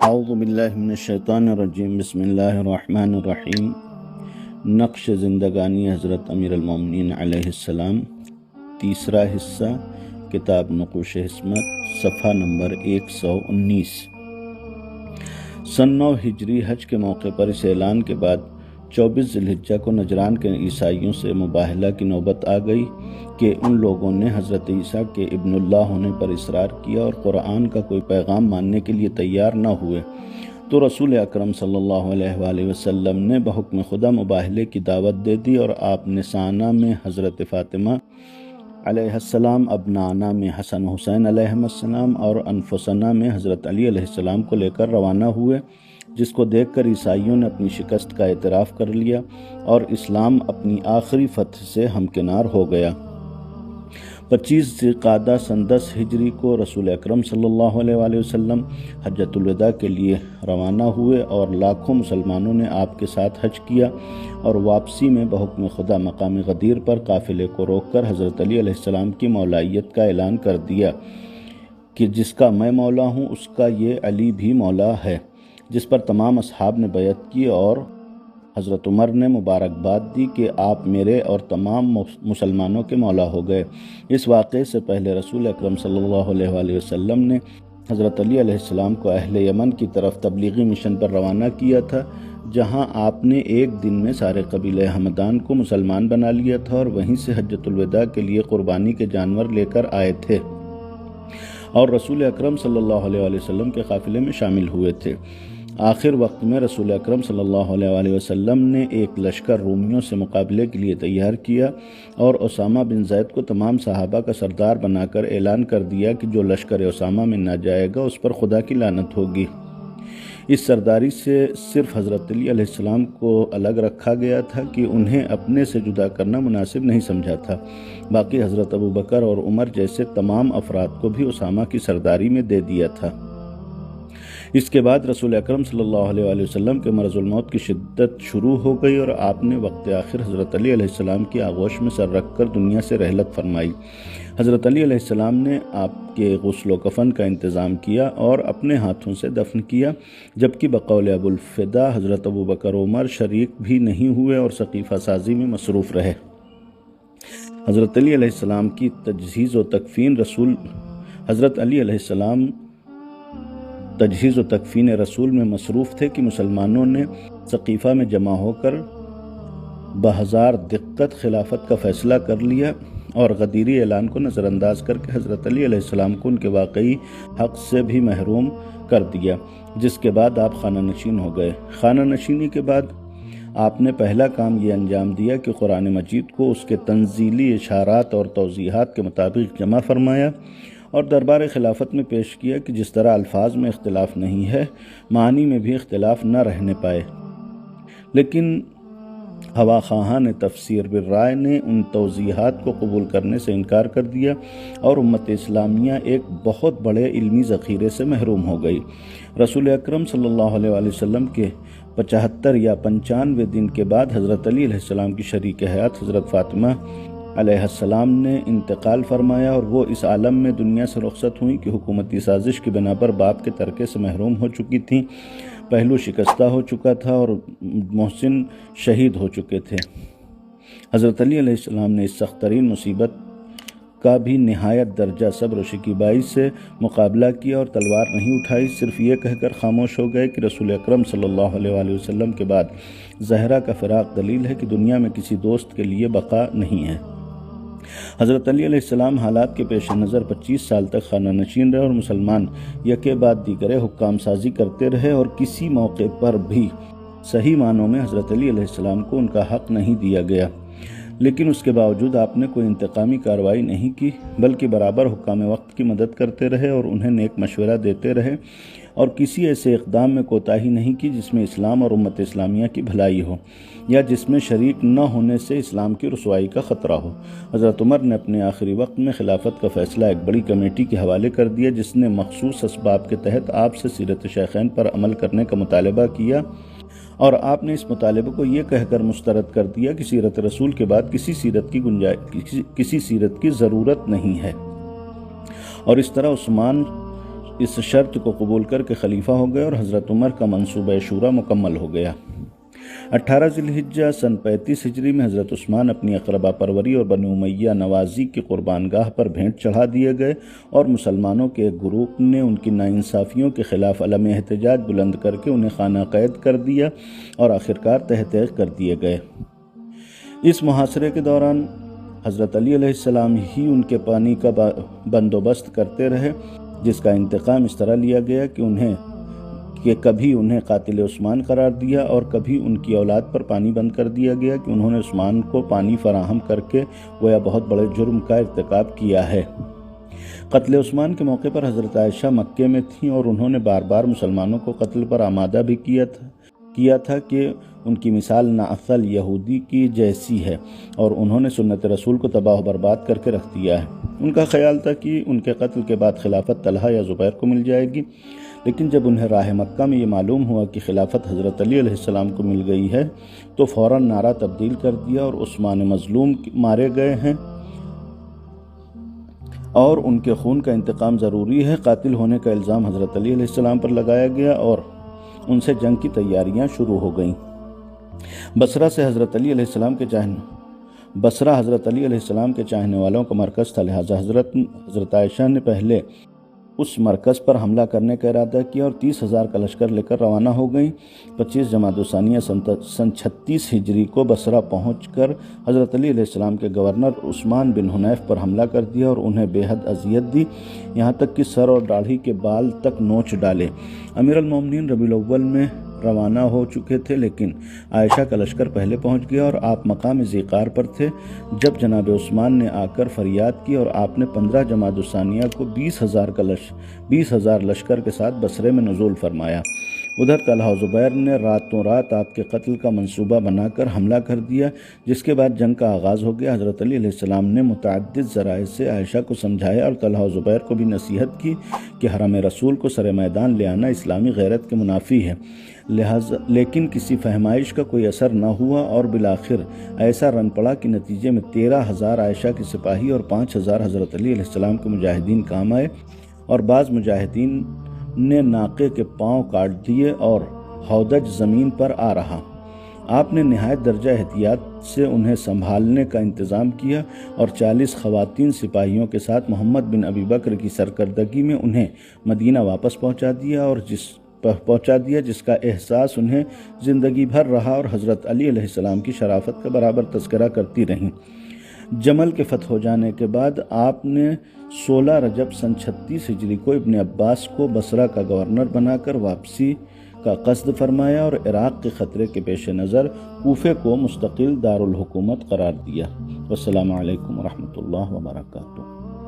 اعوذ باللہ من الشیطان الرجیم، بسم اللہ الرحمن الرحیم۔ نقش زندگانی حضرت امیر المومنین علیہ السلام، تیسرا حصہ، کتاب نقوش حسمت، صفحہ نمبر 119۔ سن 9 ہجری حج کے موقع پر اس اعلان کے بعد 24 ذی الحجہ کو نجران کے عیسائیوں سے مباہلہ کی نوبت آ گئی کہ ان لوگوں نے حضرت عیسیٰ کے ابن اللہ ہونے پر اصرار کیا اور قرآن کا کوئی پیغام ماننے کے لیے تیار نہ ہوئے، تو رسول اکرم صلی اللہ علیہ وآلہ وسلم نے بحکم خدا مباہلے کی دعوت دے دی، اور آپ نے سانہ میں حضرت فاطمہ علیہ السلام، ابنانہ میں حسن حسین علیہ السلام اور انفسنا میں حضرت علی علیہ السلام کو لے کر روانہ ہوئے، جس کو دیکھ کر عیسائیوں نے اپنی شکست کا اعتراف کر لیا اور اسلام اپنی آخری فتح سے ہمکنار ہو گیا۔ 25 ذی القعدہ سن 10 ہجری کو رسول اکرم صلی اللہ علیہ وآلہ وسلم حجۃ الوداع کے لیے روانہ ہوئے، اور لاکھوں مسلمانوں نے آپ کے ساتھ حج کیا، اور واپسی میں بحکم خدا مقام غدیر پر قافلے کو روک کر حضرت علی علیہ السلام کی مولائیت کا اعلان کر دیا کہ جس کا میں مولا ہوں اس کا یہ علی بھی مولا ہے، جس پر تمام اصحاب نے بیعت کی، اور حضرت عمر نے مبارکباد دی کہ آپ میرے اور تمام مسلمانوں کے مولا ہو گئے۔ اس واقعے سے پہلے رسول اکرم صلی اللہ علیہ وآلہ وسلم نے حضرت علی علیہ السلام کو اہل یمن کی طرف تبلیغی مشن پر روانہ کیا تھا، جہاں آپ نے ایک دن میں سارے قبیلہ ہمدان کو مسلمان بنا لیا تھا، اور وہیں سے حجۃ الوداع کے لیے قربانی کے جانور لے کر آئے تھے اور رسول اکرم صلی اللہ علیہ وآلہ وسلم کے قافلے میں شامل ہوئے تھے۔ آخر وقت میں رسول اکرم صلی اللہ علیہ وآلہ وسلم نے ایک لشکر رومیوں سے مقابلے کے لیے تیار کیا، اور اسامہ بن زید کو تمام صحابہ کا سردار بنا کر اعلان کر دیا کہ جو لشکر اسامہ میں نہ جائے گا اس پر خدا کی لعنت ہوگی۔ اس سرداری سے صرف حضرت علی علیہ السلام کو الگ رکھا گیا تھا کہ انہیں اپنے سے جدا کرنا مناسب نہیں سمجھا تھا، باقی حضرت ابوبکر اور عمر جیسے تمام افراد کو بھی اسامہ کی سرداری میں دے دیا تھا۔ اس کے بعد رسول اکرم صلی اللہ علیہ وآلہ وسلم کے مرض الموت کی شدت شروع ہو گئی، اور آپ نے وقت آخر حضرت علی علیہ السلام کی آغوش میں سر رکھ کر دنیا سے رحلت فرمائی۔ حضرت علی علیہ السلام نے آپ کے غسل و کفن کا انتظام کیا اور اپنے ہاتھوں سے دفن کیا، جبکہ بقول ابو الفدا حضرت ابوبکر عمر شریک بھی نہیں ہوئے اور سقیفہ سازی میں مصروف رہے۔ حضرت علی علیہ السلام کی تجہیز و تکفین رسول میں مصروف تھے کہ مسلمانوں نے سقیفہ میں جمع ہو کر بہزار دقت خلافت کا فیصلہ کر لیا، اور غدیری اعلان کو نظر انداز کر کے حضرت علی علیہ السلام کو ان کے واقعی حق سے بھی محروم کر دیا، جس کے بعد آپ خانہ نشین ہو گئے۔ خانہ نشینی کے بعد آپ نے پہلا کام یہ انجام دیا کہ قرآن مجید کو اس کے تنزیلی اشارات اور توضیحات کے مطابق جمع فرمایا اور دربار خلافت میں پیش کیا کہ جس طرح الفاظ میں اختلاف نہیں ہے، معنی میں بھی اختلاف نہ رہنے پائے۔ لیکن ہوا خواہان تفسیر بالرائے نے ان توضیحات کو قبول کرنے سے انکار کر دیا، اور امت اسلامیہ ایک بہت بڑے علمی ذخیرے سے محروم ہو گئی۔ رسول اکرم صلی اللہ علیہ وآلہ وسلم کے 75 یا 95 دن کے بعد حضرت علی علیہ السلام کی شریک حیات حضرت فاطمہ علیہ السلام نے انتقال فرمایا، اور وہ اس عالم میں دنیا سے رخصت ہوئیں کہ حکومتی سازش کی بنا پر باپ کے ترکے سے محروم ہو چکی تھیں، پہلو شکستہ ہو چکا تھا اور محسن شہید ہو چکے تھے۔ حضرت علی علیہ السلام نے اس سخت ترین مصیبت کا بھی نہایت درجہ صبر و شکیبائی سے مقابلہ کیا اور تلوار نہیں اٹھائی، صرف یہ کہہ کر خاموش ہو گئے کہ رسول اکرم صلی اللہ علیہ وآلہ وسلم کے بعد زہرا کا فراق دلیل ہے کہ دنیا میں کسی دوست کے لیے بقا نہیں ہے۔ حضرت علی علیہ السلام حالات کے پیش نظر 25 سال تک خانہ نشین رہے، اور مسلمان یکے بعد دیگرے حکام سازی کرتے رہے، اور کسی موقع پر بھی صحیح معنوں میں حضرت علی علیہ السلام کو ان کا حق نہیں دیا گیا۔ لیکن اس کے باوجود آپ نے کوئی انتقامی کارروائی نہیں کی، بلکہ برابر حکام وقت کی مدد کرتے رہے اور انہیں نیک مشورہ دیتے رہے، اور کسی ایسے اقدام میں کوتاہی نہیں کی جس میں اسلام اور امت اسلامیہ کی بھلائی ہو، یا جس میں شریک نہ ہونے سے اسلام کی رسوائی کا خطرہ ہو۔ حضرت عمر نے اپنے آخری وقت میں خلافت کا فیصلہ ایک بڑی کمیٹی کے حوالے کر دیا، جس نے مخصوص اسباب کے تحت آپ سے سیرت شیخین پر عمل کرنے کا مطالبہ کیا، اور آپ نے اس مطالبے کو یہ کہہ کر مسترد کر دیا کہ سیرت رسول کے بعد کسی سیرت کی ضرورت نہیں ہے، اور اس طرح عثمان اس شرط کو قبول کر کے خلیفہ ہو گئے اور حضرت عمر کا منصوبہ شورا مکمل ہو گیا۔ 18 ذی الحجہ سن 35 ہجری میں حضرت عثمان اپنی اقربا پروری اور بنو امیہ نوازی کی قربان گاہ پر بھینٹ چڑھا دیے گئے اور مسلمانوں کے ایک گروپ نے ان کی ناانصافیوں کے خلاف علم احتجاج بلند کر کے انہیں خانہ قید کر دیا اور آخرکار تہ تیغ کر دیے گئے۔ اس محاصرے کے دوران حضرت علی علیہ السلام ہی ان کے پانی کا بندوبست کرتے رہے، جس کا انتقام اس طرح لیا گیا کہ کبھی انہیں قاتل عثمان قرار دیا اور کبھی ان کی اولاد پر پانی بند کر دیا گیا کہ انہوں نے عثمان کو پانی فراہم کر کے گویا بہت بڑے جرم کا ارتکاب کیا ہے۔ قتل عثمان کے موقع پر حضرت عائشہ مکے میں تھیں اور انہوں نے بار بار مسلمانوں کو قتل پر آمادہ بھی کیا تھا کہ ان کی مثال نعثل یہودی کی جیسی ہے اور انہوں نے سنت رسول کو تباہ و برباد کر کے رکھ دیا ہے۔ ان کا خیال تھا کہ ان کے قتل کے بعد خلافت طلحہ یا زبیر کو مل جائے گی، لیکن جب انہیں راہ مکہ میں یہ معلوم ہوا کہ خلافت حضرت علی علیہ السلام کو مل گئی ہے تو فوراً نعرہ تبدیل کر دیا اور عثمان مظلوم مارے گئے ہیں اور ان کے خون کا انتقام ضروری ہے، قاتل ہونے کا الزام حضرت علی علیہ السلام پر لگایا گیا اور ان سے جنگ کی تیاریاں شروع ہو گئیں۔ بصرہ حضرت علی علیہ السلام کے چاہنے والوں کا مرکز تھا، لہٰذا حضرت عائشہ نے پہلے اس مرکز پر حملہ کرنے کا ارادہ کیا اور 30,000 کا لشکر لے کر روانہ ہو گئیں۔ 25 جمادی الثانیہ سن 36 ہجری کو بصرہ پہنچ کر حضرت علی علیہ السلام کے گورنر عثمان بن حنیف پر حملہ کر دیا اور انہیں بے حد اذیت دی، یہاں تک کہ سر اور داڑھی کے بال تک نوچ ڈالے۔ امیر المومنین ربیع الاول میں روانہ ہو چکے تھے، لیکن عائشہ کا لشکر پہلے پہنچ گیا اور آپ مقام ذیقار پر تھے جب جناب عثمان نے آ کر فریاد کی اور آپ نے 15 جمادی الثانیہ کو 20,000 لشکر کے ساتھ بصرے میں نزول فرمایا۔ ادھر طلحہ و زبیر نے راتوں رات آپ کے قتل کا منصوبہ بنا کر حملہ کر دیا، جس کے بعد جنگ کا آغاز ہو گیا۔ حضرت علی علیہ السلام نے متعدد ذرائع سے عائشہ کو سمجھایا اور طلحہ و زبیر کو بھی نصیحت کی کہ حرم رسول کو سر میدان لے آنا اسلامی غیرت کے منافی ہے، لیکن کسی فہمائش کا کوئی اثر نہ ہوا اور بالآخر ایسا رن پڑا کہ نتیجے میں 13,000 عائشہ کے سپاہی اور 5,000 حضرت علی علیہ السلام کے مجاہدین کام آئے اور بعض مجاہدین نے ناقے کے پاؤں کاٹ دیے اور ہودج زمین پر آ رہا۔ آپ نے نہایت درجہ احتیاط سے انہیں سنبھالنے کا انتظام کیا اور 40 خواتین سپاہیوں کے ساتھ محمد بن ابی بکر کی سرکردگی میں انہیں مدینہ واپس پہنچا دیا، جس کا احساس انہیں زندگی بھر رہا اور حضرت علی علیہ السلام کی شرافت کا برابر تذکرہ کرتی رہیں۔ جمل کے فتح ہو جانے کے بعد آپ نے 16 رجب سن 36 ہجری کو ابن عباس کو بصرہ کا گورنر بنا کر واپسی کا قصد فرمایا اور عراق کے خطرے کے پیش نظر کوفے کو مستقل دارالحکومت قرار دیا۔ والسلام علیکم ورحمۃ اللہ وبرکاتہ۔